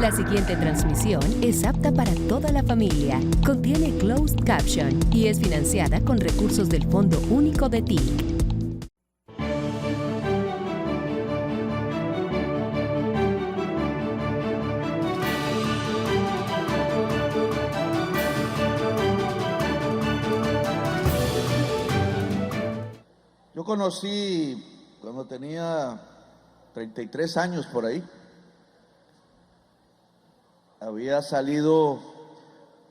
La siguiente transmisión es apta para toda la familia. Contiene closed caption y es financiada con recursos del Fondo Único de TIC. Yo conocí cuando tenía 33 años por ahí. Había salido,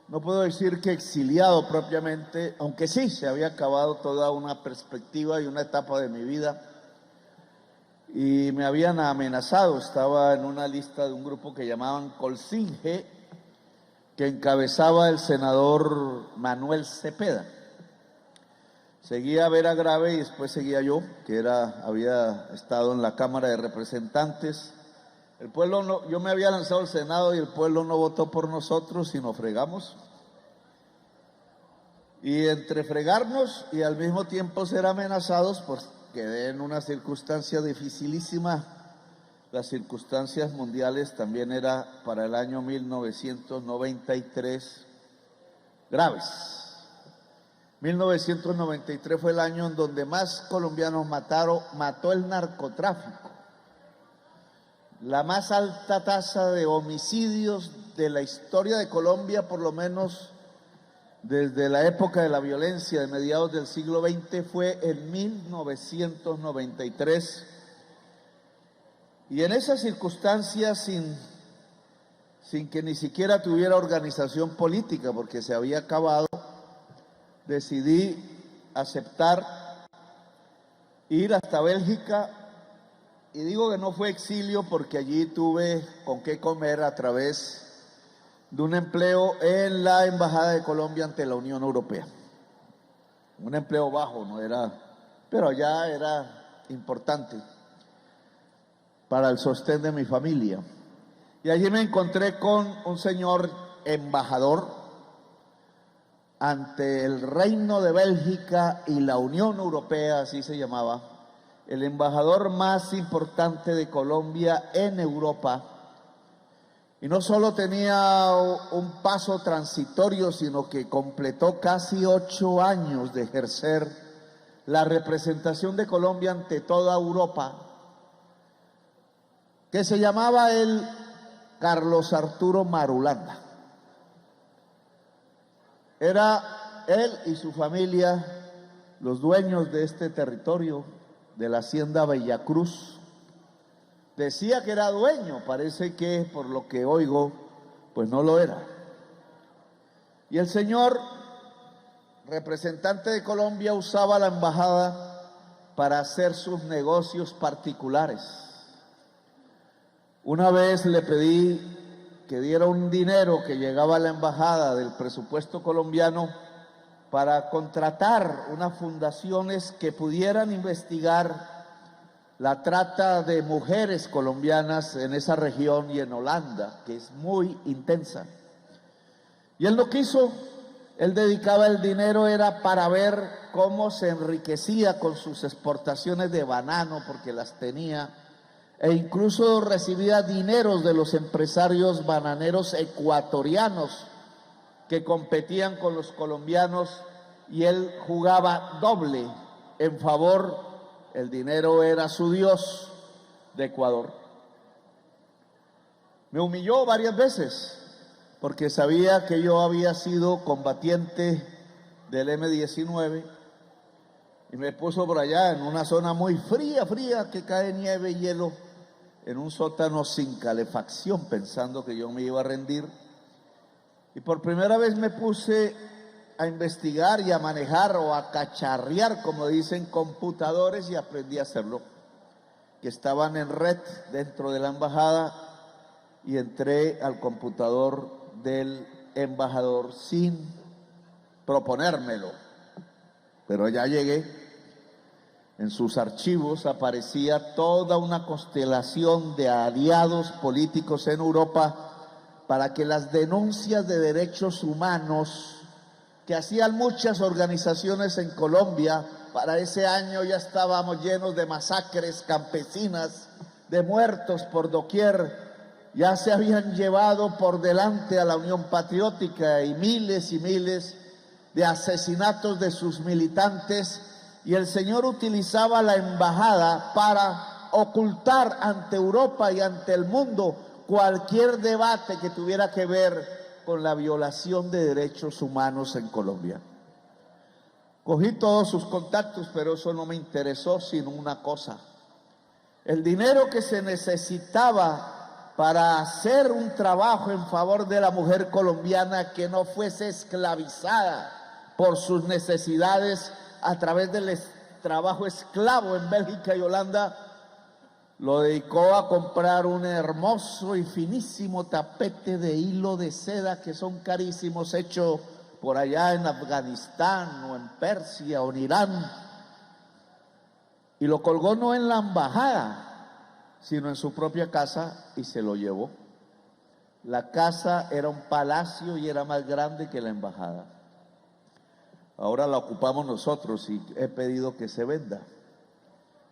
no puedo decir que exiliado propiamente, aunque sí, se había acabado toda una perspectiva y una etapa de mi vida. Y me habían amenazado, estaba en una lista de un grupo que llamaban Colsinge, que encabezaba el senador Manuel Cepeda. Seguía Vera Grave y después seguía yo, que había estado en la Cámara de Representantes. El pueblo no, yo me había lanzado al Senado y el pueblo no votó por nosotros, sino fregamos. Y entre fregarnos y al mismo tiempo ser amenazados, pues quedé en una circunstancia dificilísima. Las circunstancias mundiales también era para el año 1993 graves. 1993 fue el año en donde más colombianos mató el narcotráfico. La más alta tasa de homicidios de la historia de Colombia, por lo menos desde la época de la violencia de mediados del siglo XX, fue en 1993. Y en esas circunstancias, sin que ni siquiera tuviera organización política, porque se había acabado, decidí aceptar ir hasta Bélgica, y digo que no fue exilio porque allí tuve con qué comer a través de un empleo en la Embajada de Colombia ante la Unión Europea. Un empleo bajo, no era, pero allá era importante para el sostén de mi familia. Y allí me encontré con un señor embajador ante el Reino de Bélgica y la Unión Europea, así se llamaba, el embajador más importante de Colombia en Europa. Y no solo tenía un paso transitorio, sino que completó casi 8 años de ejercer la representación de Colombia ante toda Europa, que se llamaba el Carlos Arturo Marulanda. Era él y su familia los dueños de este territorio, de la hacienda Bellacruz. Decía que era dueño, parece que por lo que oigo, pues no lo era. Y el señor representante de Colombia usaba la embajada para hacer sus negocios particulares. Una vez le pedí que diera un dinero que llegaba a la embajada del presupuesto colombiano para contratar unas fundaciones que pudieran investigar la trata de mujeres colombianas en esa región y en Holanda, que es muy intensa. Y él no quiso, él dedicaba el dinero, era para ver cómo se enriquecía con sus exportaciones de banano, porque las tenía, e incluso recibía dineros de los empresarios bananeros ecuatorianos que competían con los colombianos, y él jugaba doble en favor, el dinero era su Dios, de Ecuador. Me humilló varias veces porque sabía que yo había sido combatiente del M-19 y me puso por allá en una zona muy fría, que cae nieve y hielo, en un sótano sin calefacción, pensando que yo me iba a rendir. Y por primera vez me puse a investigar y a manejar o a cacharrear, como dicen, computadores, y aprendí a hacerlo, que estaban en red dentro de la embajada, y entré al computador del embajador sin proponérmelo, pero ya llegué. En sus archivos aparecía toda una constelación de aliados políticos en Europa para que las denuncias de derechos humanos que hacían muchas organizaciones en Colombia, para ese año ya estábamos llenos de masacres campesinas, de muertos por doquier, ya se habían llevado por delante a la Unión Patriótica y miles de asesinatos de sus militantes, y el señor utilizaba la embajada para ocultar ante Europa y ante el mundo cualquier debate que tuviera que ver con la violación de derechos humanos en Colombia. Cogí todos sus contactos, pero eso no me interesó, sino una cosa: el dinero que se necesitaba para hacer un trabajo en favor de la mujer colombiana que no fuese esclavizada por sus necesidades a través del trabajo esclavo en Bélgica y Holanda, lo dedicó a comprar un hermoso y finísimo tapete de hilo de seda que son carísimos, hecho por allá en Afganistán o en Persia o en Irán, y lo colgó no en la embajada, sino en su propia casa, y se lo llevó. La casa era un palacio y era más grande que la embajada. Ahora la ocupamos nosotros y he pedido que se venda.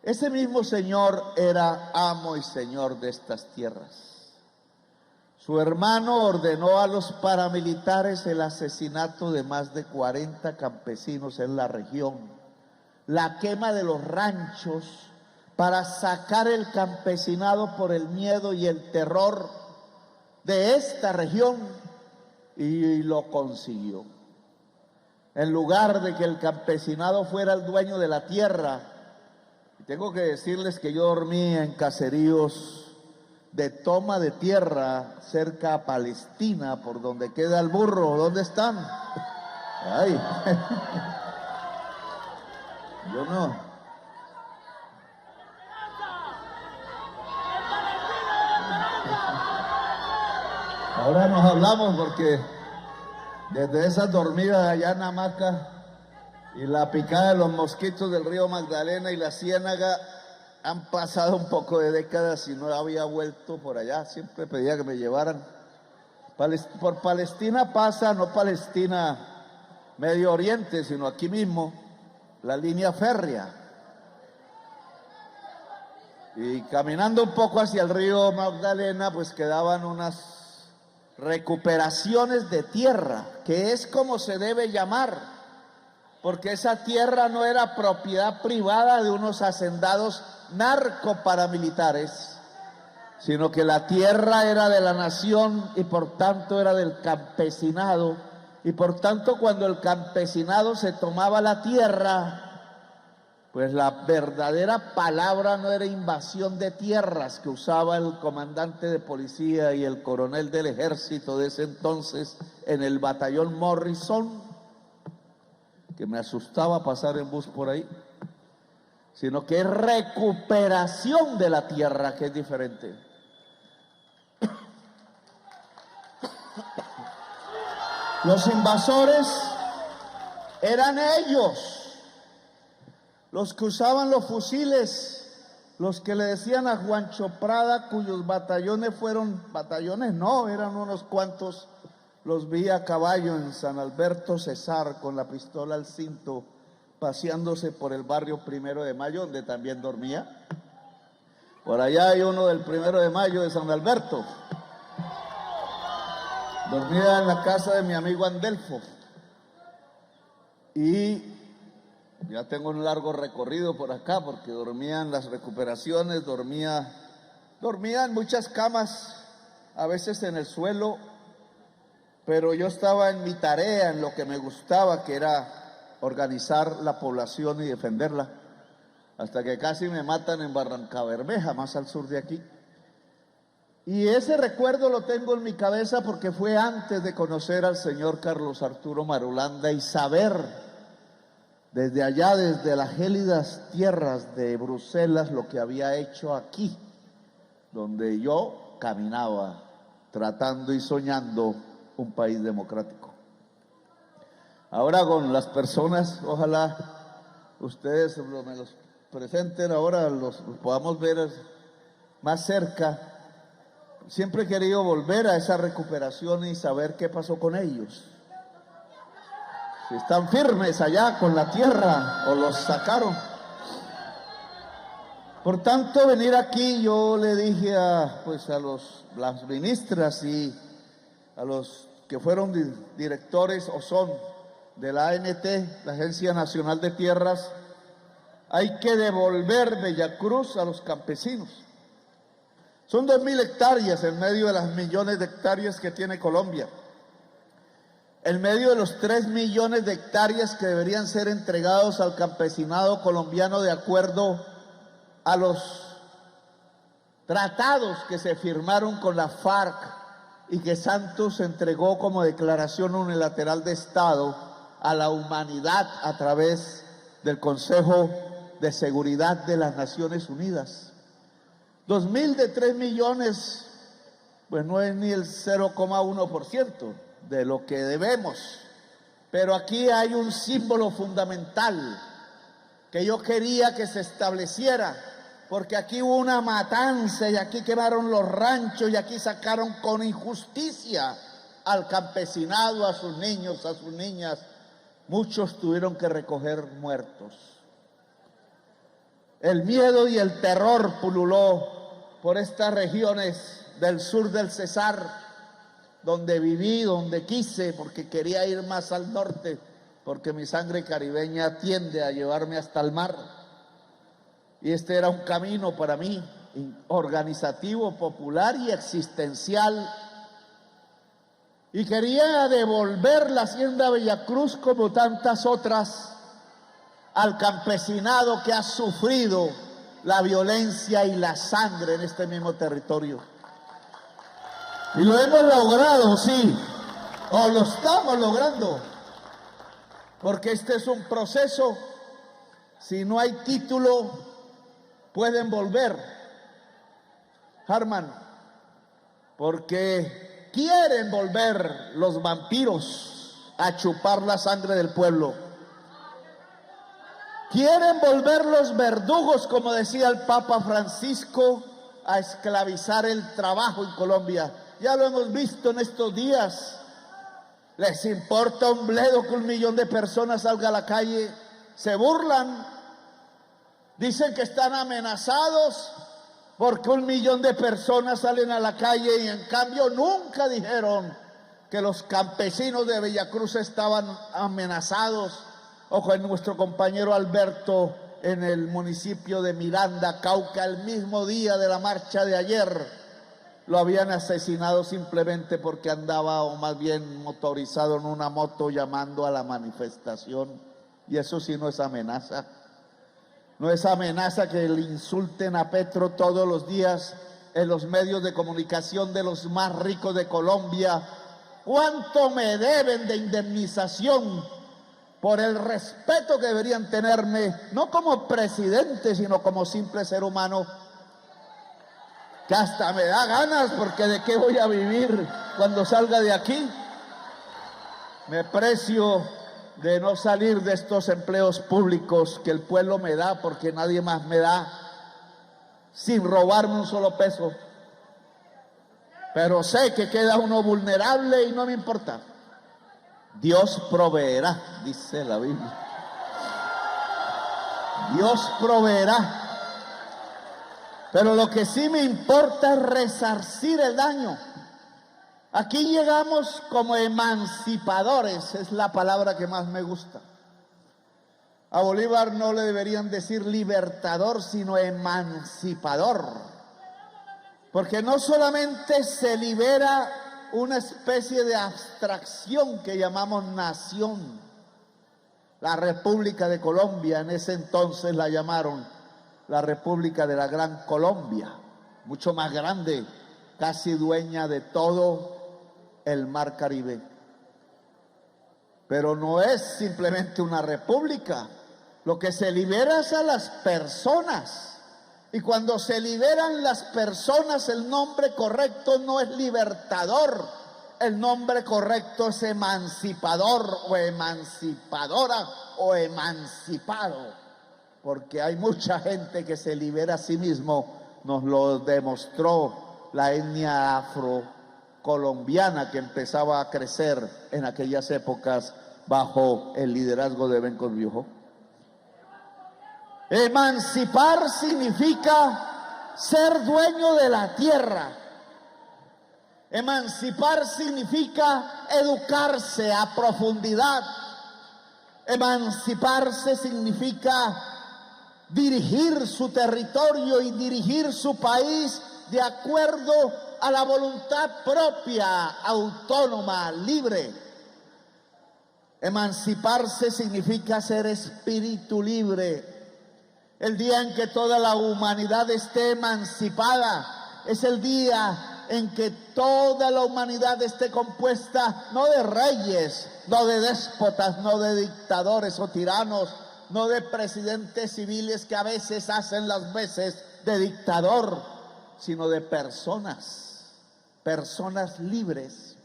Ese mismo señor era amo y señor de estas tierras. Su hermano ordenó a los paramilitares el asesinato de más de 40 campesinos en la región, la quema de los ranchos para sacar el campesinado por el miedo y el terror de esta región, y lo consiguió. En lugar de que el campesinado fuera el dueño de la tierra, y tengo que decirles que yo dormí en caseríos de toma de tierra cerca a Palestina, por donde queda el burro. ¿Dónde están? Ay. Yo no. Ahora nos hablamos porque desde esas dormidas allá en Hamaca y la picada de los mosquitos del río Magdalena y la Ciénaga, han pasado un poco de décadas y no había vuelto por allá. Siempre pedía que me llevaran. Por Palestina pasa, no Palestina, Medio Oriente, sino aquí mismo, la línea férrea. Y caminando un poco hacia el río Magdalena, pues quedaban unas recuperaciones de tierra, que es como se debe llamar, porque esa tierra no era propiedad privada de unos hacendados narcoparamilitares, sino que la tierra era de la nación y por tanto era del campesinado, y por tanto cuando el campesinado se tomaba la tierra, pues la verdadera palabra no era invasión de tierras que usaba el comandante de policía y el coronel del ejército de ese entonces en el batallón Morrison, que me asustaba pasar en bus por ahí, sino que es recuperación de la tierra, que es diferente. Los invasores eran ellos, los que usaban los fusiles, los que le decían a Juancho Prada, cuyos batallones fueron, batallones no, eran unos cuantos, los vi a caballo en San Alberto Cesar con la pistola al cinto, paseándose por el barrio 1 de Mayo, donde también dormía. Por allá hay uno del 1 de Mayo de San Alberto. Dormía en la casa de mi amigo Andelfo. Y ya tengo un largo recorrido por acá, porque dormía en las recuperaciones, dormía en muchas camas, a veces en el suelo, pero yo estaba en mi tarea, en lo que me gustaba, que era organizar la población y defenderla, hasta que casi me matan en Barrancabermeja, más al sur de aquí. Y ese recuerdo lo tengo en mi cabeza porque fue antes de conocer al señor Carlos Arturo Marulanda y saber desde allá, desde las gélidas tierras de Bruselas, lo que había hecho aquí, donde yo caminaba tratando y soñando un país democrático. Ahora con las personas, ojalá ustedes me los presenten ahora, los podamos ver más cerca. Siempre he querido volver a esa recuperación y saber qué pasó con ellos. Si están firmes allá con la tierra o los sacaron. Por tanto, venir aquí, yo le dije a las ministras y a los que fueron directores o son de la ANT, la Agencia Nacional de Tierras, hay que devolver Bellacruz a los campesinos. Son 2.000 hectáreas en medio de las millones de hectáreas que tiene Colombia. En medio de los 3 millones de hectáreas que deberían ser entregados al campesinado colombiano de acuerdo a los tratados que se firmaron con la FARC y que Santos entregó como declaración unilateral de Estado a la humanidad a través del Consejo de Seguridad de las Naciones Unidas. 2.000 de 3 millones, pues no es ni el 0,1% de lo que debemos. Pero aquí hay un símbolo fundamental que yo quería que se estableciera, porque aquí hubo una matanza y aquí quemaron los ranchos y aquí sacaron con injusticia al campesinado, a sus niños, a sus niñas. Muchos tuvieron que recoger muertos. El miedo y el terror pululó por estas regiones del sur del Cesar, donde viví, donde quise, porque quería ir más al norte, porque mi sangre caribeña tiende a llevarme hasta el mar. Y este era un camino para mí, organizativo, popular y existencial. Y quería devolver la hacienda Bellacruz, como tantas otras, al campesinado que ha sufrido la violencia y la sangre en este mismo territorio. Y lo hemos logrado, sí, o lo estamos logrando, porque este es un proceso. Si no hay título, pueden volver, Harman, porque quieren volver los vampiros a chupar la sangre del pueblo. Quieren volver los verdugos, como decía el Papa Francisco, a esclavizar el trabajo en Colombia. Ya lo hemos visto en estos días. Les importa un bledo que 1 millón de personas salga a la calle. Se burlan. Dicen que están amenazados porque 1 millón de personas salen a la calle y en cambio nunca dijeron que los campesinos de Bellacruz estaban amenazados, o con nuestro compañero Alberto en el municipio de Miranda, Cauca, el mismo día de la marcha de ayer, lo habían asesinado simplemente porque andaba, o más bien motorizado en una moto, llamando a la manifestación. Y eso sí no es amenaza. No es amenaza que le insulten a Petro todos los días en los medios de comunicación de los más ricos de Colombia. ¿Cuánto me deben de indemnización por el respeto que deberían tenerme, no como presidente, sino como simple ser humano? Que hasta me da ganas, porque ¿de qué voy a vivir cuando salga de aquí? Me precio de no salir de estos empleos públicos que el pueblo me da, porque nadie más me da, sin robarme un solo peso. Pero sé que queda uno vulnerable y no me importa. Dios proveerá, dice la Biblia. Dios proveerá. Pero lo que sí me importa es resarcir el daño. Aquí llegamos como emancipadores, es la palabra que más me gusta. A Bolívar no le deberían decir libertador, sino emancipador. Porque no solamente se libera una especie de abstracción que llamamos nación. La República de Colombia, en ese entonces la llamaron la República de la Gran Colombia, mucho más grande, casi dueña de todo el mar Caribe. Pero no es simplemente una república, lo que se libera es a las personas. Y cuando se liberan las personas, el nombre correcto no es libertador, el nombre correcto es emancipador o emancipadora o emancipado. Porque hay mucha gente que se libera a sí mismo, nos lo demostró la etnia afrocolombiana que empezaba a crecer en aquellas épocas bajo el liderazgo de Ben Corbiujo. Emancipar significa ser dueño de la tierra. Emancipar significa educarse a profundidad. Emanciparse significa dirigir su territorio y dirigir su país de acuerdo a la voluntad propia, autónoma, libre. Emanciparse significa ser espíritu libre. El día en que toda la humanidad esté emancipada es el día en que toda la humanidad esté compuesta no de reyes, no de déspotas, no de dictadores o tiranos, no de presidentes civiles que a veces hacen las veces de dictador, sino de personas libres.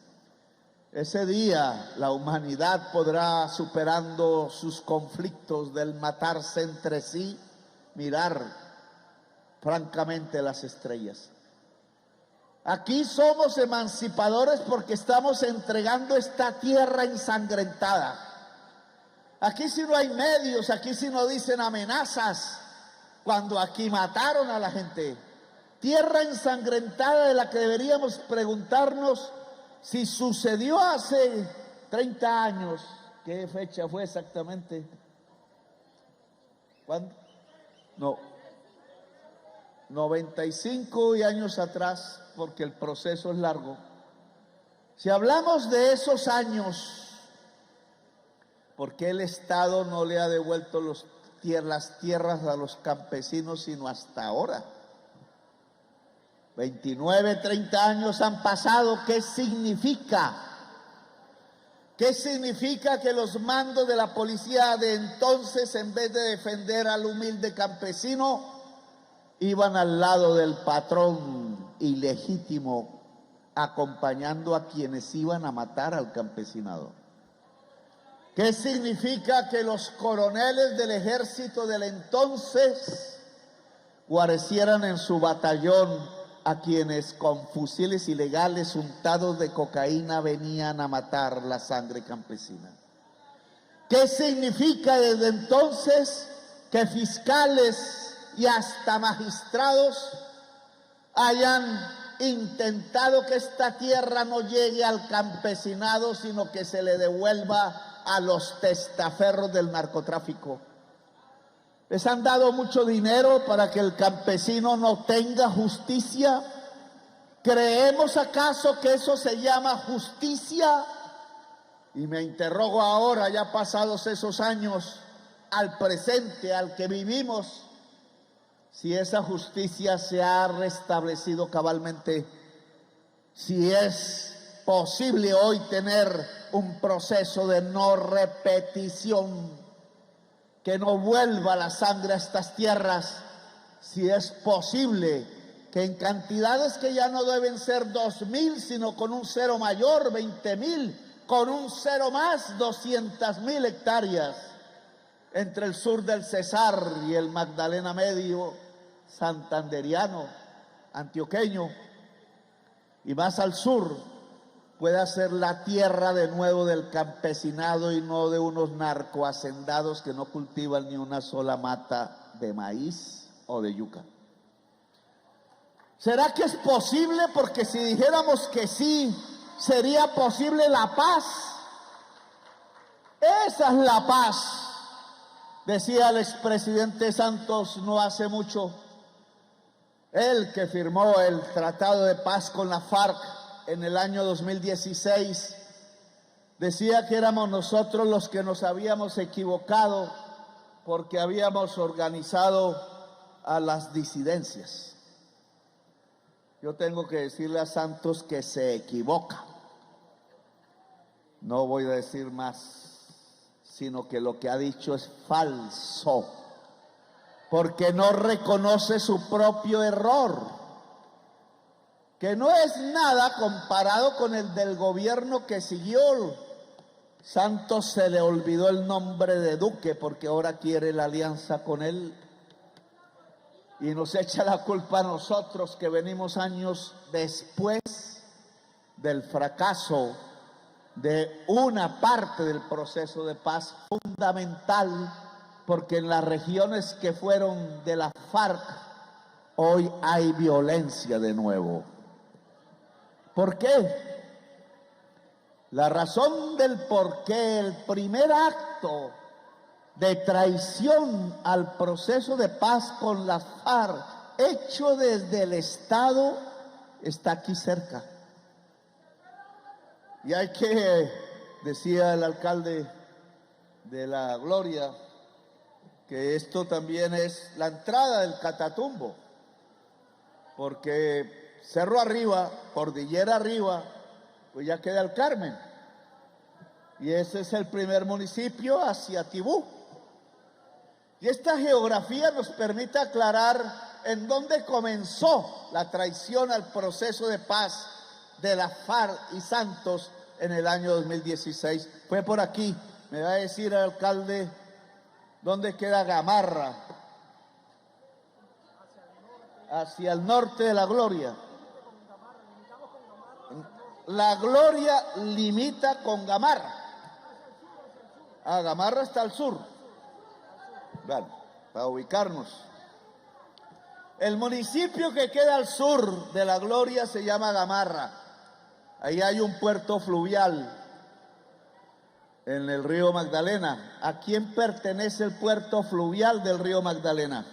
Ese día la humanidad podrá, superando sus conflictos del matarse entre sí, mirar francamente las estrellas. Aquí somos emancipadores porque estamos entregando esta tierra ensangrentada. Aquí sí no hay medios, aquí sí no dicen amenazas, cuando aquí mataron a la gente. Tierra ensangrentada de la que deberíamos preguntarnos si sucedió hace 30 años. ¿Qué fecha fue exactamente? ¿Cuándo? No, 95 años atrás, porque el proceso es largo. Si hablamos de esos años, ¿por qué el Estado no le ha devuelto las tierras a los campesinos sino hasta ahora? 29, 30 años han pasado. ¿Qué significa? ¿Qué significa que los mandos de la policía de entonces, en vez de defender al humilde campesino, iban al lado del patrón ilegítimo, acompañando a quienes iban a matar al campesinado? ¿Qué significa que los coroneles del ejército del entonces guarecieran en su batallón a quienes con fusiles ilegales untados de cocaína venían a matar la sangre campesina? ¿Qué significa desde entonces que fiscales y hasta magistrados hayan intentado que esta tierra no llegue al campesinado, sino que se le devuelva a los testaferros del narcotráfico? ¿Les han dado mucho dinero para que el campesino no tenga justicia? ¿Creemos acaso que eso se llama justicia? Y me interrogo ahora, ya pasados esos años, al presente, al que vivimos, si esa justicia se ha restablecido cabalmente, si es posible hoy tener un proceso de no repetición, que no vuelva la sangre a estas tierras, si es posible que en cantidades que ya no deben ser 2.000, sino con un cero mayor, 20.000, con un cero más, 200.000 hectáreas, entre el sur del Cesar y el Magdalena Medio, santanderiano, antioqueño, y más al sur, pueda ser la tierra de nuevo del campesinado y no de unos narcohacendados que no cultivan ni una sola mata de maíz o de yuca. ¿Será que es posible? Porque si dijéramos que sí, sería posible la paz. Esa es la paz, decía el expresidente Santos no hace mucho, él que firmó el tratado de paz con la FARC en el año 2016, decía que éramos nosotros los que nos habíamos equivocado porque habíamos organizado a las disidencias. Yo tengo que decirle a Santos que se equivoca. No voy a decir más, sino que lo que ha dicho es falso, porque no reconoce su propio error, que no es nada comparado con el del gobierno que siguió. Santos se le olvidó el nombre de Duque porque ahora quiere la alianza con él y nos echa la culpa a nosotros que venimos años después del fracaso de una parte del proceso de paz fundamental porque en las regiones que fueron de la FARC, hoy hay violencia de nuevo. ¿Por qué? La razón del por qué el primer acto de traición al proceso de paz con la FARC, hecho desde el Estado, está aquí cerca. Y hay que, decía el alcalde de La Gloria, que esto también es la entrada del Catatumbo, porque Cerro Arriba, Cordillera Arriba, pues ya queda el Carmen, y ese es el primer municipio hacia Tibú. Y esta geografía nos permite aclarar en dónde comenzó la traición al proceso de paz de la FARC y Santos en el año 2016. Fue por aquí. Me va a decir el alcalde dónde queda Gamarra. Hacia el norte de La Gloria. La Gloria limita con Gamarra. Ah, Gamarra está al sur. Vale, para ubicarnos. El municipio que queda al sur de La Gloria se llama Gamarra. Ahí hay un puerto fluvial en el río Magdalena. ¿A quién pertenece el puerto fluvial del río Magdalena?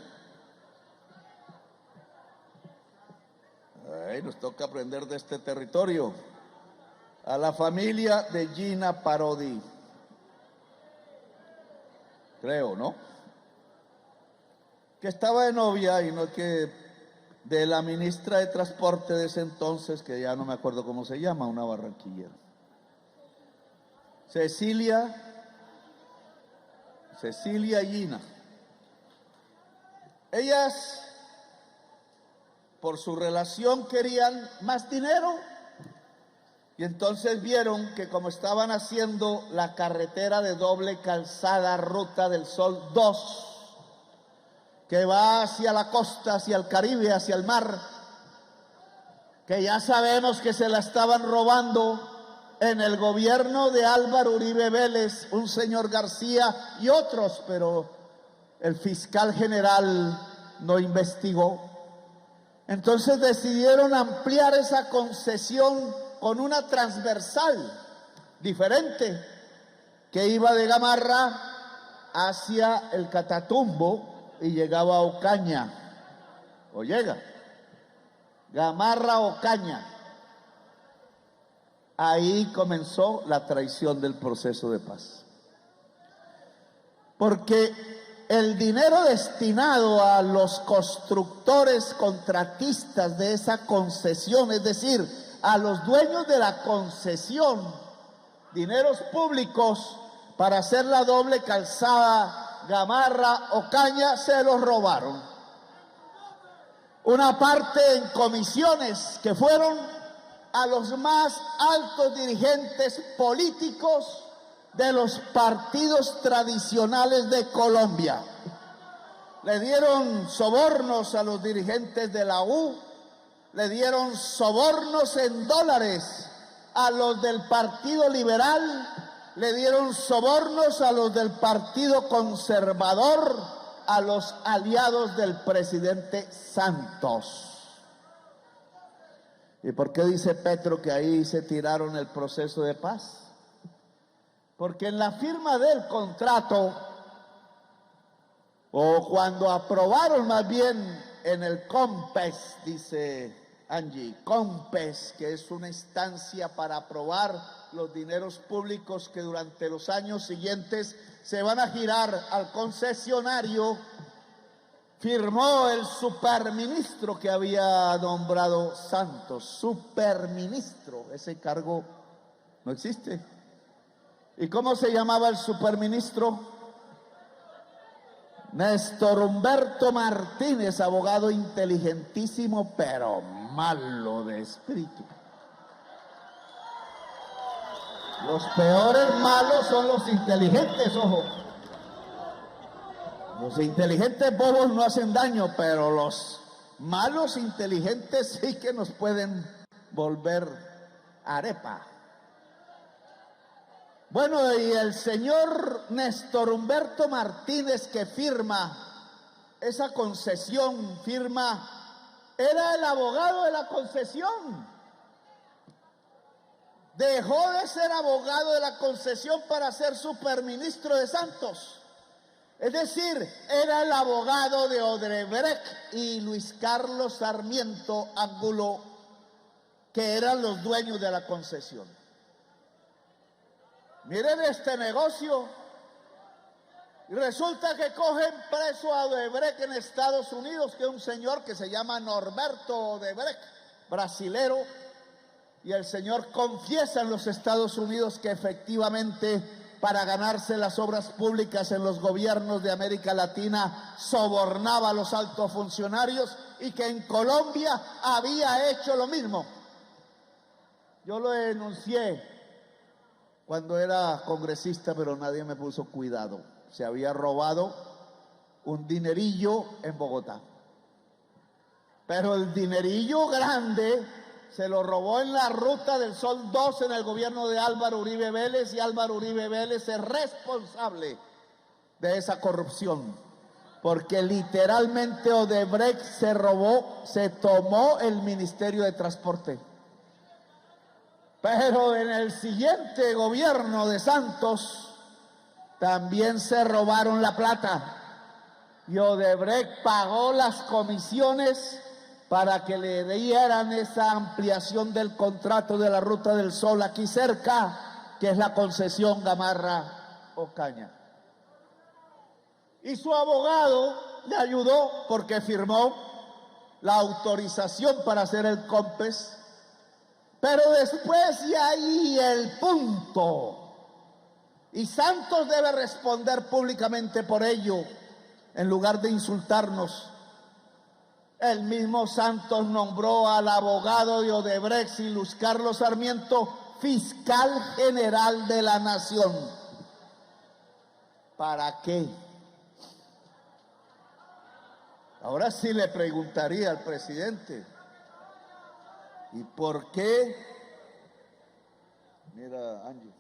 Ay, nos toca aprender de este territorio. A la familia de Gina Parodi. Creo, ¿no? Que estaba de novia y no que de la ministra de Transporte de ese entonces, que ya no me acuerdo cómo se llama, una barranquillera. Cecilia Gina. Ellas, por su relación, querían más dinero y entonces vieron que como estaban haciendo la carretera de doble calzada Ruta del Sol 2, que va hacia la costa, hacia el Caribe, hacia el mar, que ya sabemos que se la estaban robando en el gobierno de Álvaro Uribe Vélez, un señor García y otros, pero el fiscal general no investigó. Entonces decidieron ampliar esa concesión con una transversal diferente que iba de Gamarra hacia el Catatumbo y llegaba a Ocaña, o llega, Gamarra, Ocaña. Ahí comenzó la traición del proceso de paz. Porque el dinero destinado a los constructores contratistas de esa concesión, es decir, a los dueños de la concesión, dineros públicos para hacer la doble calzada Gamarra, Ocaña, se los robaron. Una parte en comisiones que fueron a los más altos dirigentes políticos de los partidos tradicionales de Colombia. Le dieron sobornos a los dirigentes de la U, le dieron sobornos en dólares a los del Partido Liberal, le dieron sobornos a los del Partido Conservador, a los aliados del presidente Santos. ¿Y por qué dice Petro que ahí se tiraron el proceso de paz? Porque en la firma del contrato, o cuando aprobaron más bien en el COMPES, dice Angie, COMPES, que es una instancia para aprobar los dineros públicos que durante los años siguientes se van a girar al concesionario, firmó el superministro que había nombrado Santos. Superministro, ese cargo no existe. ¿Y cómo se llamaba el superministro? Néstor Humberto Martínez, abogado inteligentísimo, pero malo de espíritu. Los peores malos son los inteligentes, ojo. Los inteligentes bobos no hacen daño, pero los malos inteligentes sí que nos pueden volver arepa. Bueno, y el señor Néstor Humberto Martínez, que firma esa concesión, era el abogado de la concesión. Dejó de ser abogado de la concesión para ser superministro de Santos. Es decir, era el abogado de Odebrecht y Luis Carlos Sarmiento Angulo, que eran los dueños de la concesión. Miren este negocio. Y resulta que cogen preso a Odebrecht en Estados Unidos, que es un señor que se llama Norberto Odebrecht, brasilero, y el señor confiesa en los Estados Unidos que efectivamente para ganarse las obras públicas en los gobiernos de América Latina sobornaba a los altos funcionarios y que en Colombia había hecho lo mismo. Yo lo denuncié cuando era congresista, pero nadie me puso cuidado. Se había robado un dinerillo en Bogotá. Pero el dinerillo grande se lo robó en la Ruta del Sol 2 en el gobierno de Álvaro Uribe Vélez, y Álvaro Uribe Vélez es responsable de esa corrupción. Porque literalmente Odebrecht se tomó el Ministerio de Transporte. Pero en el siguiente gobierno de Santos también se robaron la plata y Odebrecht pagó las comisiones para que le dieran esa ampliación del contrato de la Ruta del Sol aquí cerca, que es la concesión Gamarra-Ocaña. Y su abogado le ayudó porque firmó la autorización para hacer el COMPES. Pero después, y ahí el punto, y Santos debe responder públicamente por ello, en lugar de insultarnos. El mismo Santos nombró al abogado de Odebrecht y Luis Carlos Sarmiento fiscal general de la nación. ¿Para qué? Ahora sí le preguntaría al presidente, ¿y por qué? Mira, Angie.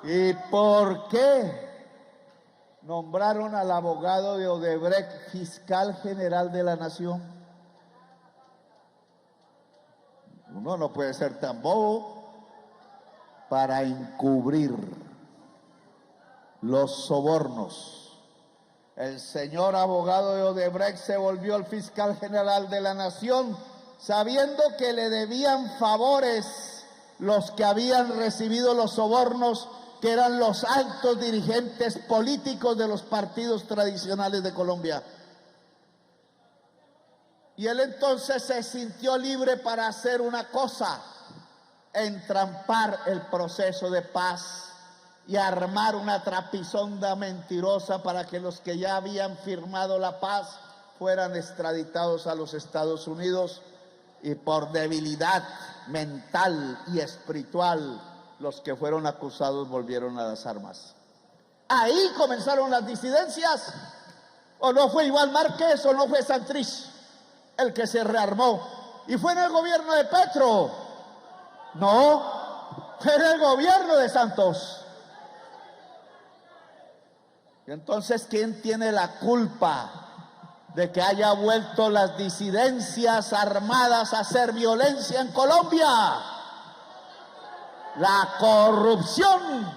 ¿Y por qué nombraron al abogado de Odebrecht fiscal general de la nación? Uno no puede ser tan bobo para encubrir los sobornos. El señor abogado de Odebrecht se volvió el fiscal general de la nación sabiendo que le debían favores los que habían recibido los sobornos, que eran los altos dirigentes políticos de los partidos tradicionales de Colombia. Y él entonces se sintió libre para hacer una cosa: entrampar el proceso de paz y armar una trapisonda mentirosa para que los que ya habían firmado la paz fueran extraditados a los Estados Unidos, y por debilidad mental y espiritual los que fueron acusados volvieron a las armas. Ahí comenzaron las disidencias. ¿O no fue Iván Márquez o no fue Santrich el que se rearmó? ¿Y fue en el gobierno de Petro? No, fue en el gobierno de Santos. Y entonces, ¿quién tiene la culpa de que haya vuelto las disidencias armadas a hacer violencia en Colombia? La corrupción,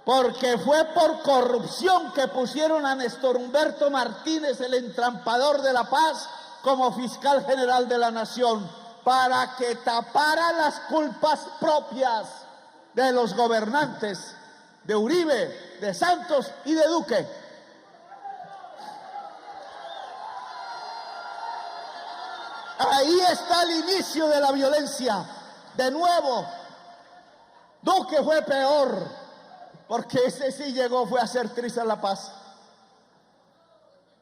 porque fue por corrupción que pusieron a Néstor Humberto Martínez, el entrampador de la paz, como fiscal general de la nación, para que tapara las culpas propias de los gobernantes, de Uribe, de Santos y de Duque. Ahí está el inicio de la violencia. De nuevo, Duque fue peor, porque ese sí llegó, fue a hacer trizas la paz.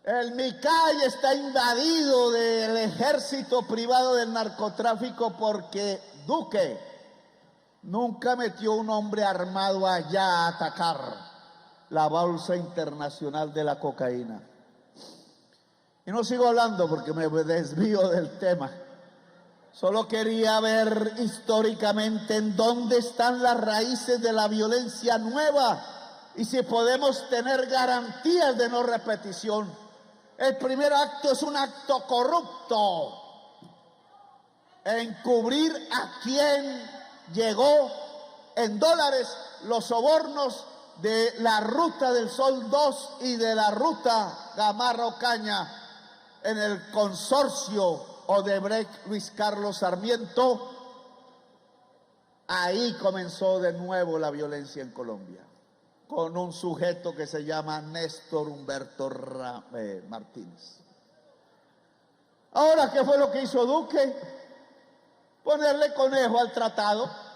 El Micay está invadido del ejército privado del narcotráfico porque Duque nunca metió un hombre armado allá a atacar la bolsa internacional de la cocaína. Y no sigo hablando porque me desvío del tema. Solo quería ver históricamente en dónde están las raíces de la violencia nueva y si podemos tener garantías de no repetición. El primer acto es un acto corrupto, encubrir a quien llegó en dólares los sobornos de la Ruta del Sol 2 y de la Ruta Gamarra-Ocaña en el consorcio Odebrecht Luis Carlos Sarmiento. Ahí comenzó de nuevo la violencia en Colombia, con un sujeto que se llama Néstor Humberto Martínez. Ahora, ¿qué fue lo que hizo Duque? Ponerle conejo al tratado.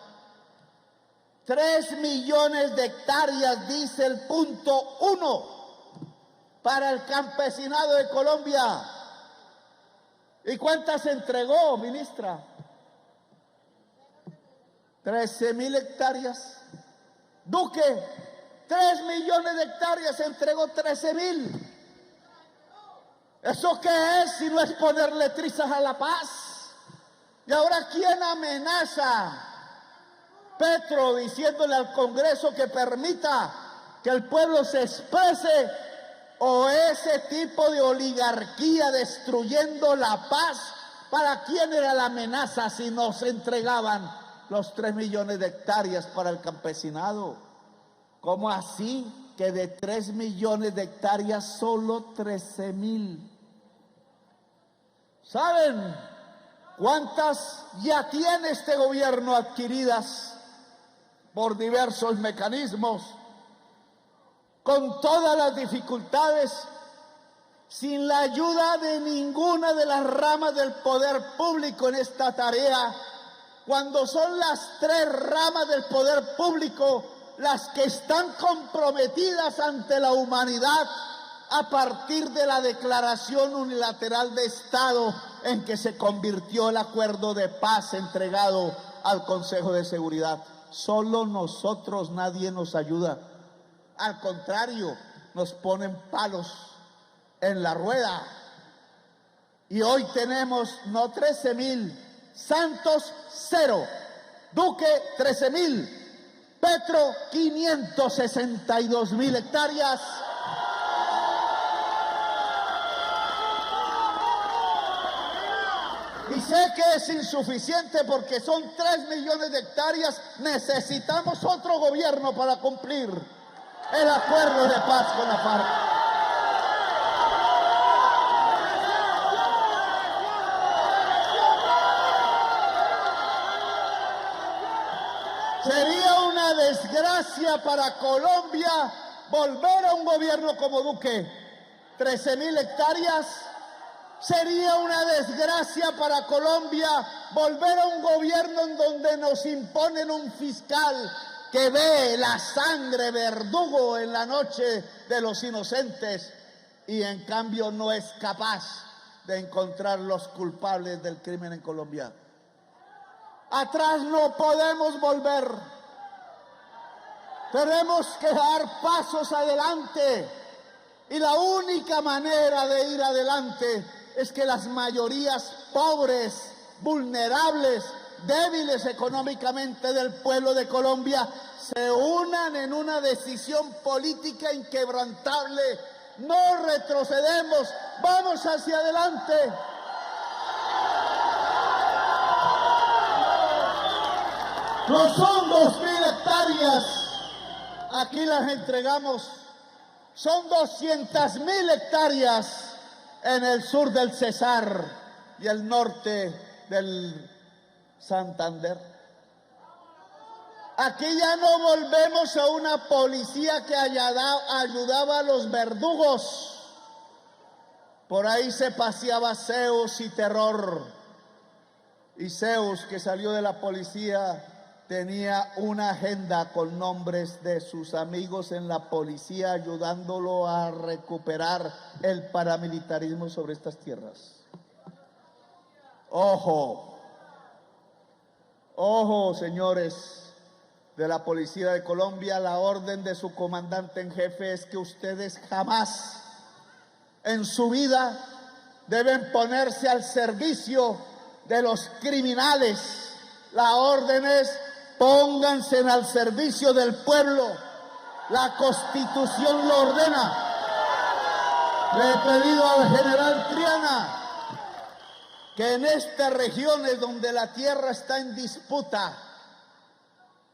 3 millones de hectáreas, dice el punto 1, para el campesinado de Colombia. ¿Y cuántas entregó, ministra? 13.000 hectáreas. Duque, 3 millones de hectáreas, entregó 13.000. ¿Eso qué es si no es ponerle trizas a la paz? Y ahora, ¿quién amenaza? Petro, diciéndole al Congreso que permita que el pueblo se exprese, o ese tipo de oligarquía destruyendo la paz. ¿Para quién era la amenaza si no se entregaban los 3 millones de hectáreas para el campesinado? ¿Cómo así que de 3 millones de hectáreas solo 13.000? ¿Saben cuántas ya tiene este gobierno adquiridas por diversos mecanismos, con todas las dificultades, sin la ayuda de ninguna de las ramas del poder público en esta tarea, cuando son las 3 ramas del poder público las que están comprometidas ante la humanidad a partir de la declaración unilateral de Estado en que se convirtió el acuerdo de paz entregado al Consejo de Seguridad. Solo nosotros, nadie nos ayuda. Al contrario, nos ponen palos en la rueda. Y hoy tenemos no 13.000, Santos 0, Duque 13.000, Petro 562.000 hectáreas. Y sé que es insuficiente porque son 3 millones de hectáreas. Necesitamos otro gobierno para cumplir el acuerdo de paz con la FARC. Sería una desgracia para Colombia volver a un gobierno como Duque. 13.000 hectáreas. Sería una desgracia para Colombia volver a un gobierno en donde nos imponen un fiscal que ve la sangre verdugo en la noche de los inocentes y en cambio no es capaz de encontrar los culpables del crimen en Colombia. Atrás no podemos volver. Tenemos que dar pasos adelante y la única manera de ir adelante es que las mayorías pobres, vulnerables, débiles económicamente del pueblo de Colombia se unan en una decisión política inquebrantable. No retrocedemos, vamos hacia adelante. No son 2.000 hectáreas, aquí las entregamos, son 200.000 hectáreas en el sur del Cesar y el norte del Santander. Aquí ya no volvemos a una policía que ayudaba a los verdugos. Por ahí se paseaba Zeus y Terror. Y Zeus, que salió de la policía, tenía una agenda con nombres de sus amigos en la policía, ayudándolo a recuperar el paramilitarismo sobre estas tierras. Ojo, ojo, señores de la Policía de Colombia, la orden de su comandante en jefe es que ustedes jamás en su vida deben ponerse al servicio de los criminales. La orden es: pónganse al servicio del pueblo. La Constitución lo ordena. Le he pedido al general Triana que en estas regiones donde la tierra está en disputa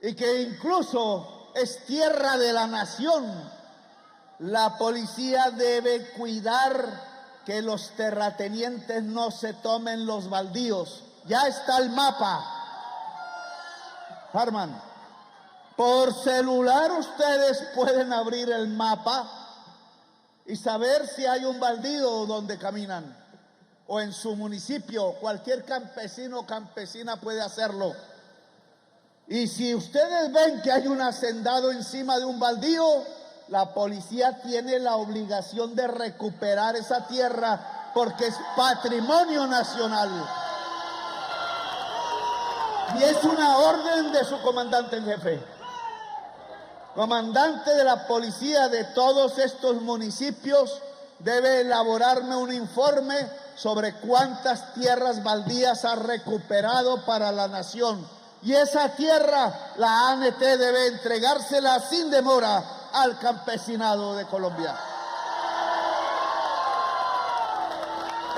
y que incluso es tierra de la nación, la policía debe cuidar que los terratenientes no se tomen los baldíos. Ya está el mapa. Harman, por celular ustedes pueden abrir el mapa y saber si hay un baldío donde caminan, o en su municipio. Cualquier campesino o campesina puede hacerlo. Y si ustedes ven que hay un hacendado encima de un baldío, la policía tiene la obligación de recuperar esa tierra porque es patrimonio nacional. Y es una orden de su comandante en jefe. Comandante de la policía de todos estos municipios debe elaborarme un informe sobre cuántas tierras baldías ha recuperado para la nación. Y esa tierra, la ANT debe entregársela sin demora al campesinado de Colombia.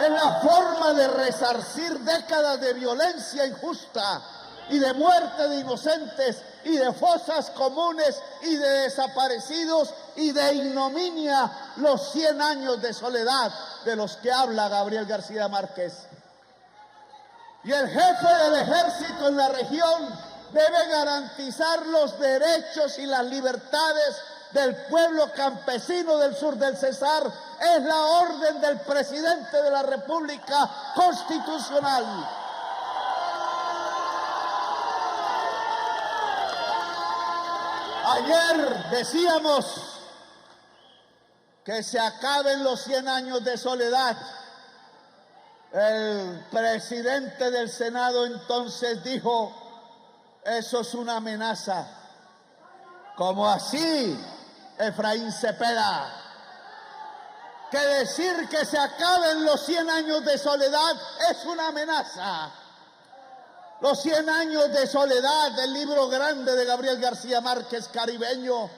Es la forma de resarcir décadas de violencia injusta y de muerte de inocentes y de fosas comunes y de desaparecidos y de ignominia, los 100 años de soledad de los que habla Gabriel García Márquez. Y el jefe del ejército en la región debe garantizar los derechos y las libertades del pueblo campesino del sur del Cesar. Es la orden del presidente de la República constitucional. Ayer decíamos que se acaben los 100 años de soledad. El presidente del Senado entonces dijo: eso es una amenaza. ¿Cómo así, Efraín Cepeda? Que decir que se acaben los 100 años de soledad es una amenaza. Los 100 años de soledad del libro grande de Gabriel García Márquez, caribeño,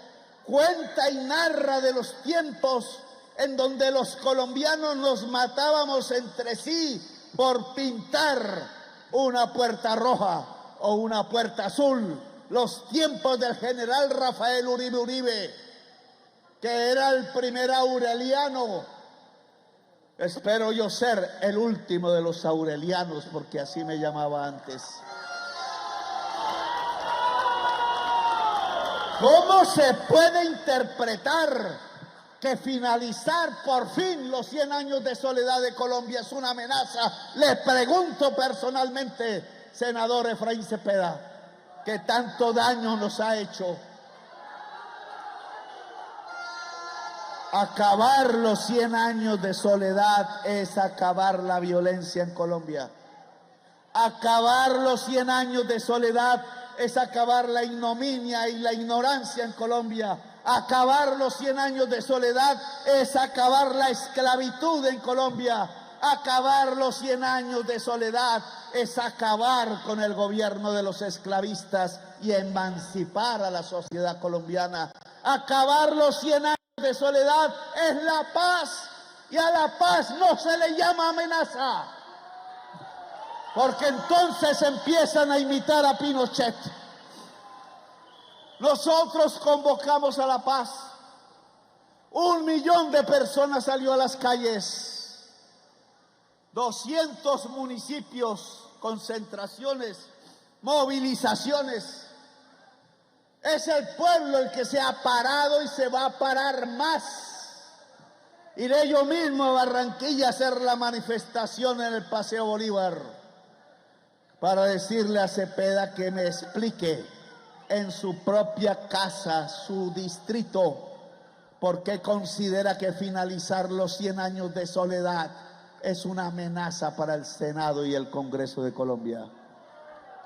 cuenta y narra de los tiempos en donde los colombianos nos matábamos entre sí por pintar una puerta roja o una puerta azul. Los tiempos del general Rafael Uribe Uribe, que era el primer aureliano. Espero yo ser el último de los aurelianos, porque así me llamaba antes. ¿Cómo se puede interpretar que finalizar por fin los 100 años de soledad de Colombia es una amenaza? Le pregunto personalmente, senador Efraín Cepeda, que tanto daño nos ha hecho. Acabar los 100 años de soledad es acabar la violencia en Colombia. Acabar los 100 años de soledad es acabar la ignominia y la ignorancia en Colombia. Acabar los 100 años de soledad es acabar la esclavitud en Colombia. Acabar los 100 años de soledad es acabar con el gobierno de los esclavistas y emancipar a la sociedad colombiana. Acabar los 100 años de soledad es la paz, y a la paz no se le llama amenaza, porque entonces empiezan a imitar a Pinochet. Nosotros convocamos a la paz. 1 millón de personas salió a las calles, 200 municipios, concentraciones, movilizaciones. Es el pueblo el que se ha parado y se va a parar más. Iré yo mismo a Barranquilla a hacer la manifestación en el Paseo Bolívar para decirle a Cepeda que me explique en su propia casa, su distrito, por qué considera que finalizar los 100 años de soledad es una amenaza para el Senado y el Congreso de Colombia.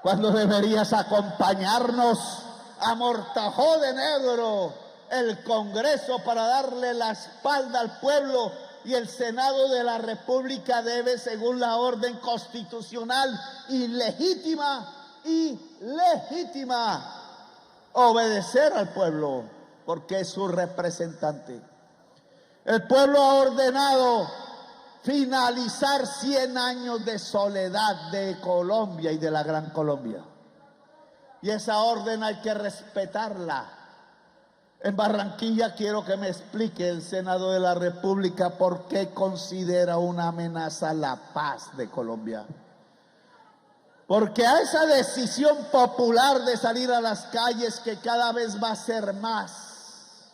Cuando deberías acompañarnos. Amortajó de negro el Congreso para darle la espalda al pueblo y el Senado de la República debe, según la orden constitucional y legítima, obedecer al pueblo, porque es su representante. El pueblo ha ordenado finalizar 100 años de soledad de Colombia y de la Gran Colombia. Y esa orden hay que respetarla. En Barranquilla quiero que me explique el Senado de la República por qué considera una amenaza la paz de Colombia. Porque a esa decisión popular de salir a las calles, que cada vez va a ser más,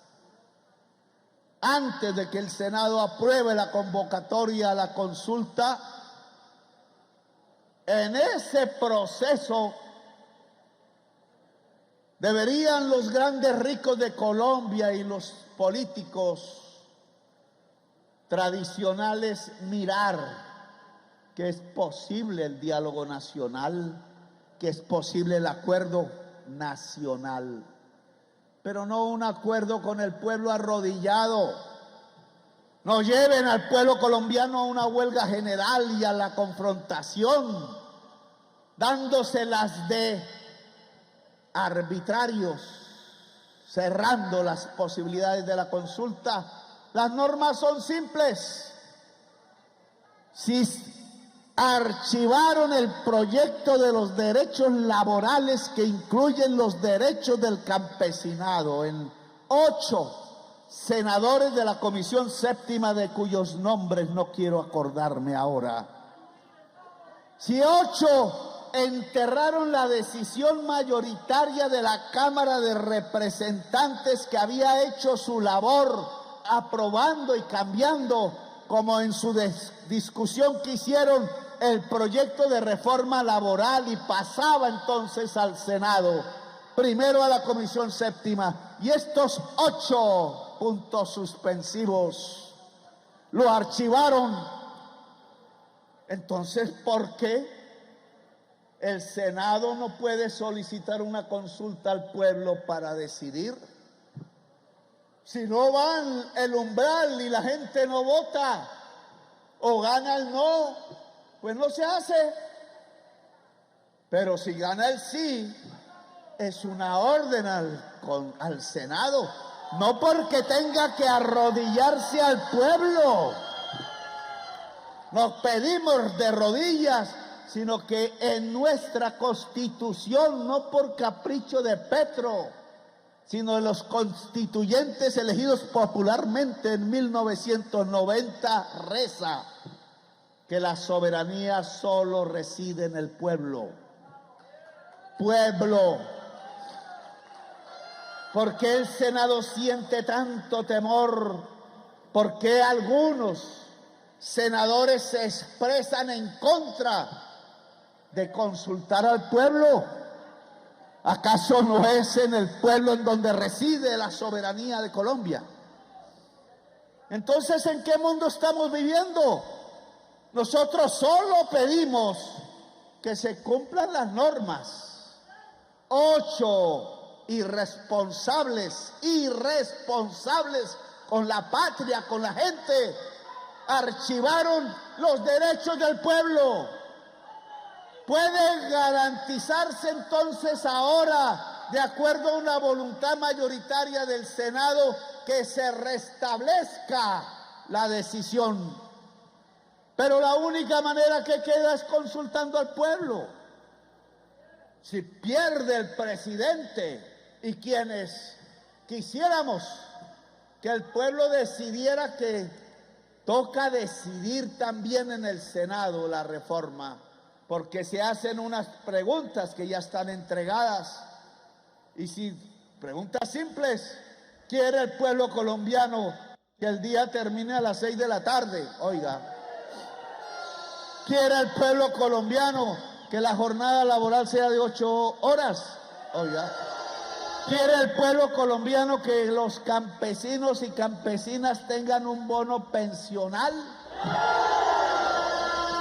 antes de que el Senado apruebe la convocatoria a la consulta, en ese proceso deberían los grandes ricos de Colombia y los políticos tradicionales mirar que es posible el diálogo nacional, que es posible el acuerdo nacional, pero no un acuerdo con el pueblo arrodillado. No lleven al pueblo colombiano a una huelga general y a la confrontación, dándoselas de arbitrarios, cerrando las posibilidades de la consulta. Las normas son simples. Si archivaron el proyecto de los derechos laborales que incluyen los derechos del campesinado en 8 senadores de la Comisión Séptima, de cuyos nombres no quiero acordarme ahora. Si 8 enterraron la decisión mayoritaria de la Cámara de Representantes, que había hecho su labor aprobando y cambiando, como en su discusión que hicieron el proyecto de reforma laboral, y pasaba entonces al Senado, primero a la Comisión Séptima, y estos 8 puntos suspensivos lo archivaron. Entonces, ¿por qué el Senado no puede solicitar una consulta al pueblo para decidir? Si no van el umbral y la gente no vota, o gana el no, pues no se hace. Pero si gana el sí, es una orden al Senado, no porque tenga que arrodillarse al pueblo. Nos pedimos de rodillas, sino que en nuestra Constitución, no por capricho de Petro, sino de los constituyentes elegidos popularmente en 1990, reza que la soberanía solo reside en el pueblo. Pueblo. ¿Por qué el Senado siente tanto temor? ¿Por qué algunos senadores se expresan en contra de consultar al pueblo? ¿Acaso no es en el pueblo en donde reside la soberanía de Colombia? Entonces, ¿en qué mundo estamos viviendo? Nosotros solo pedimos que se cumplan las normas. 8 irresponsables con la patria, con la gente, archivaron los derechos del pueblo. ¿Puede garantizarse entonces ahora, de acuerdo a una voluntad mayoritaria del Senado, que se restablezca la decisión? Pero la única manera que queda es consultando al pueblo. Si pierde el presidente, y quienes quisiéramos que el pueblo decidiera, que toca decidir también en el Senado la reforma, porque se hacen unas preguntas que ya están entregadas, y si preguntas simples: ¿quiere el pueblo colombiano que el día termine a las 6 de la tarde? Oiga. ¿Quiere el pueblo colombiano que la jornada laboral sea de 8 horas? Oiga. ¿Quiere el pueblo colombiano que los campesinos y campesinas tengan un bono pensional?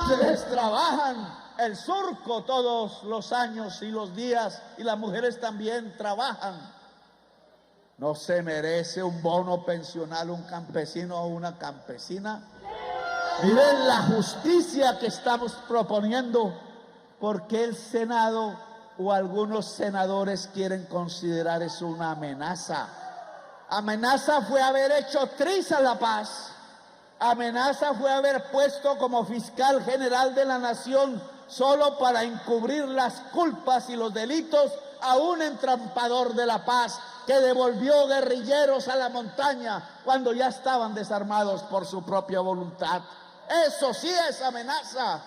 Ustedes trabajan el surco todos los años y los días, y las mujeres también trabajan. ¿No se merece un bono pensional un campesino o una campesina? Miren la justicia que estamos proponiendo, porque el Senado o algunos senadores quieren considerar eso una amenaza. Amenaza fue haber hecho trizas la paz. Amenaza fue haber puesto como fiscal general de la nación solo para encubrir las culpas y los delitos a un entrampador de la paz que devolvió guerrilleros a la montaña cuando ya estaban desarmados por su propia voluntad. Eso sí es amenaza.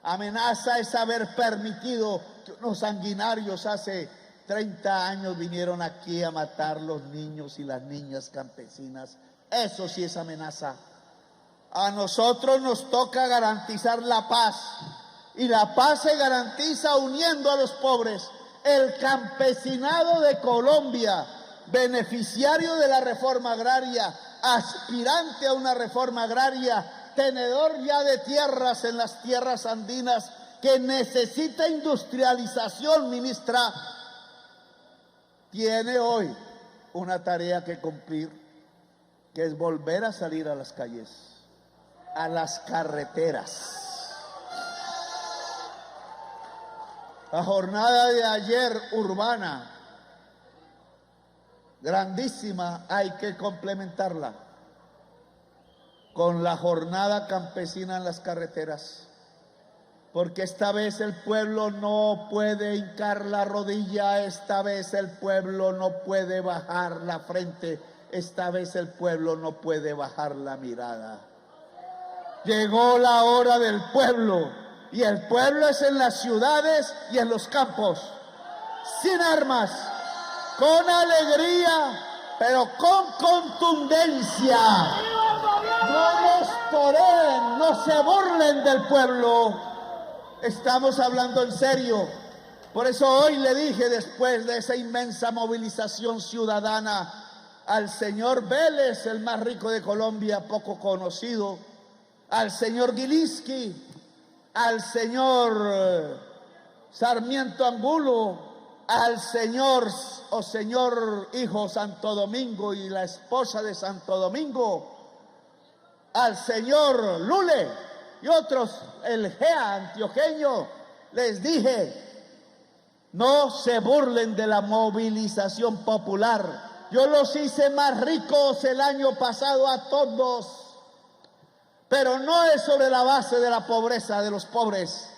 Amenaza es haber permitido que unos sanguinarios hace 30 años vinieron aquí a matar los niños y las niñas campesinas. Eso sí es amenaza. A nosotros nos toca garantizar la paz. Y la paz se garantiza uniendo a los pobres. El campesinado de Colombia, beneficiario de la reforma agraria, aspirante a una reforma agraria, tenedor ya de tierras en las tierras andinas, que necesita industrialización, ministra, tiene hoy una tarea que cumplir, que es volver a salir a las calles, a las carreteras. La jornada de ayer urbana, grandísima, hay que complementarla con la jornada campesina en las carreteras, porque esta vez el pueblo no puede hincar la rodilla, esta vez el pueblo no puede bajar la frente, esta vez el pueblo no puede bajar la mirada. Llegó la hora del pueblo, y el pueblo es en las ciudades y en los campos, sin armas, con alegría, pero con contundencia. No nos toreen, no se burlen del pueblo. Estamos hablando en serio. Por eso hoy le dije, después de esa inmensa movilización ciudadana, al señor Vélez, el más rico de Colombia, poco conocido, al señor Gilinski, al señor Sarmiento Angulo, al señor hijo Santo Domingo y la esposa de Santo Domingo, al señor Lule y otros, el GEA antioqueño, les dije, no se burlen de la movilización popular. Yo los hice más ricos el año pasado a todos, pero no es sobre la base de la pobreza de los pobres.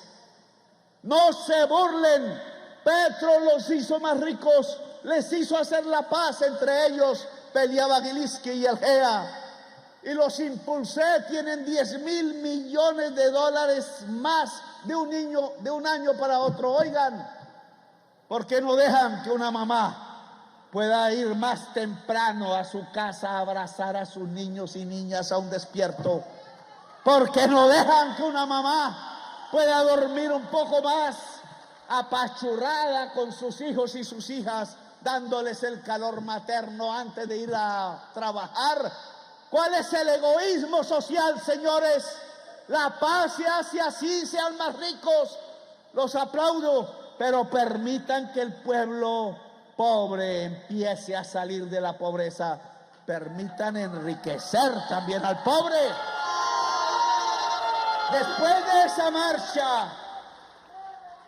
No se burlen. Petro los hizo más ricos, les hizo hacer la paz entre ellos. Peleaba Gilinski y el GEA. Y los impulsé, tienen 10.000 millones de dólares más de un año para otro. Oigan, ¿por qué no dejan que una mamá pueda ir más temprano a su casa a abrazar a sus niños y niñas aún despierto? ¿Por qué no dejan que una mamá pueda dormir un poco más apachurrada con sus hijos y sus hijas, dándoles el calor materno antes de ir a trabajar? ¿Cuál es el egoísmo social, señores? La paz se hace así, sean más ricos. Los aplaudo, pero permitan que el pueblo pobre empiece a salir de la pobreza. Permitan enriquecer también al pobre. Después de esa marcha,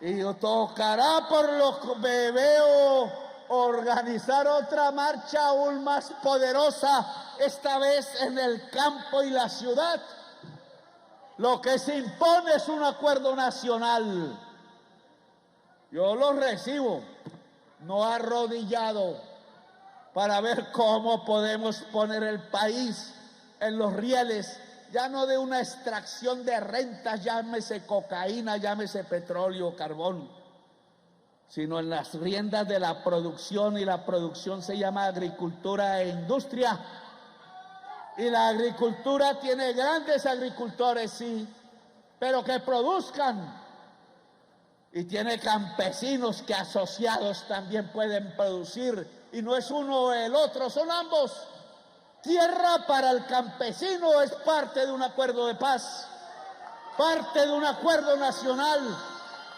y tocará por lo que veo organizar otra marcha aún más poderosa, esta vez en el campo y la ciudad. Lo que se impone es un acuerdo nacional. Yo lo recibo, no arrodillado, para ver cómo podemos poner el país en los rieles, ya no de una extracción de rentas, llámese cocaína, llámese petróleo, carbón, sino en las riendas de la producción, y la producción se llama agricultura e industria. Y la agricultura tiene grandes agricultores, sí, pero que produzcan. Y tiene campesinos que asociados también pueden producir, y no es uno o el otro, son ambos. Tierra para el campesino es parte de un acuerdo de paz, parte de un acuerdo nacional.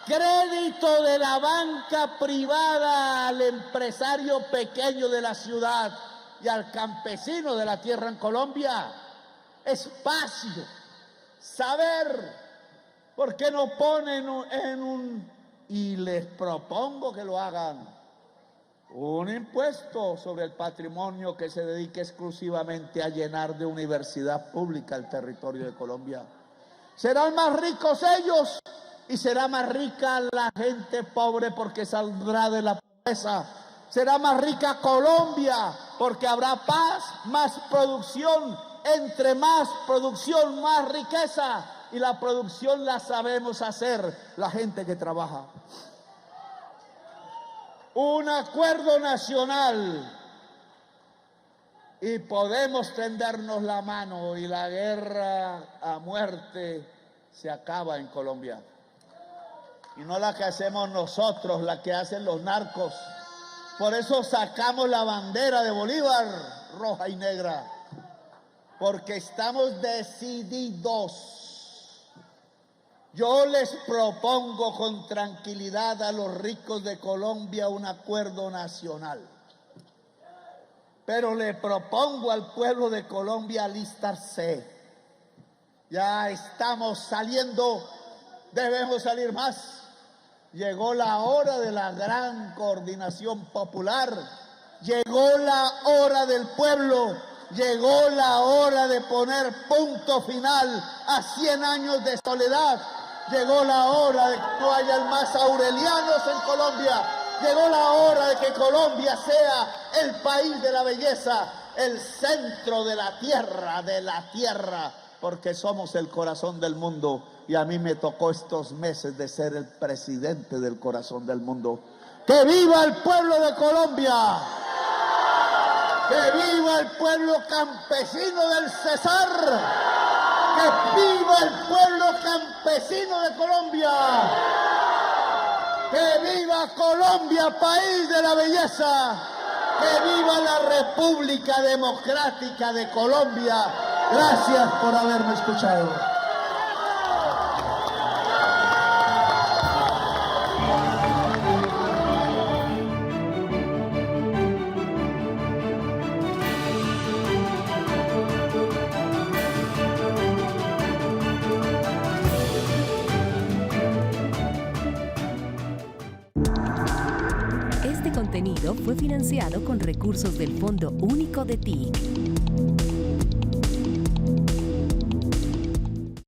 Crédito de la banca privada al empresario pequeño de la ciudad y al campesino de la tierra en Colombia. Espacio saber por qué no ponen y les propongo que lo hagan, un impuesto sobre el patrimonio que se dedique exclusivamente a llenar de universidad pública el territorio de Colombia. Serán más ricos ellos y será más rica la gente pobre porque saldrá de la pobreza. Será más rica Colombia porque habrá paz, más producción. Entre más producción, más riqueza. Y la producción la sabemos hacer la gente que trabaja. Un acuerdo nacional y podemos tendernos la mano y la guerra a muerte se acaba en Colombia. Y no la que hacemos nosotros, la que hacen los narcos. Por eso sacamos la bandera de Bolívar, roja y negra, porque estamos decididos. Yo les propongo con tranquilidad a los ricos de Colombia un acuerdo nacional. Pero le propongo al pueblo de Colombia alistarse. Ya estamos saliendo, debemos salir más. Llegó la hora de la gran coordinación popular. Llegó la hora del pueblo. Llegó la hora de poner punto final a 100 años de soledad. Llegó la hora de que no haya más aurelianos en Colombia. Llegó la hora de que Colombia sea el país de la belleza, el centro de la tierra, porque somos el corazón del mundo. Y a mí me tocó estos meses de ser el presidente del corazón del mundo. ¡Que viva el pueblo de Colombia! ¡Que viva el pueblo campesino del Cesar! ¡Que viva el pueblo campesino de Colombia! ¡Que viva Colombia, país de la belleza! ¡Que viva la República Democrática de Colombia! Gracias por haberme escuchado. Este contenido fue financiado con recursos del Fondo Único de TIC.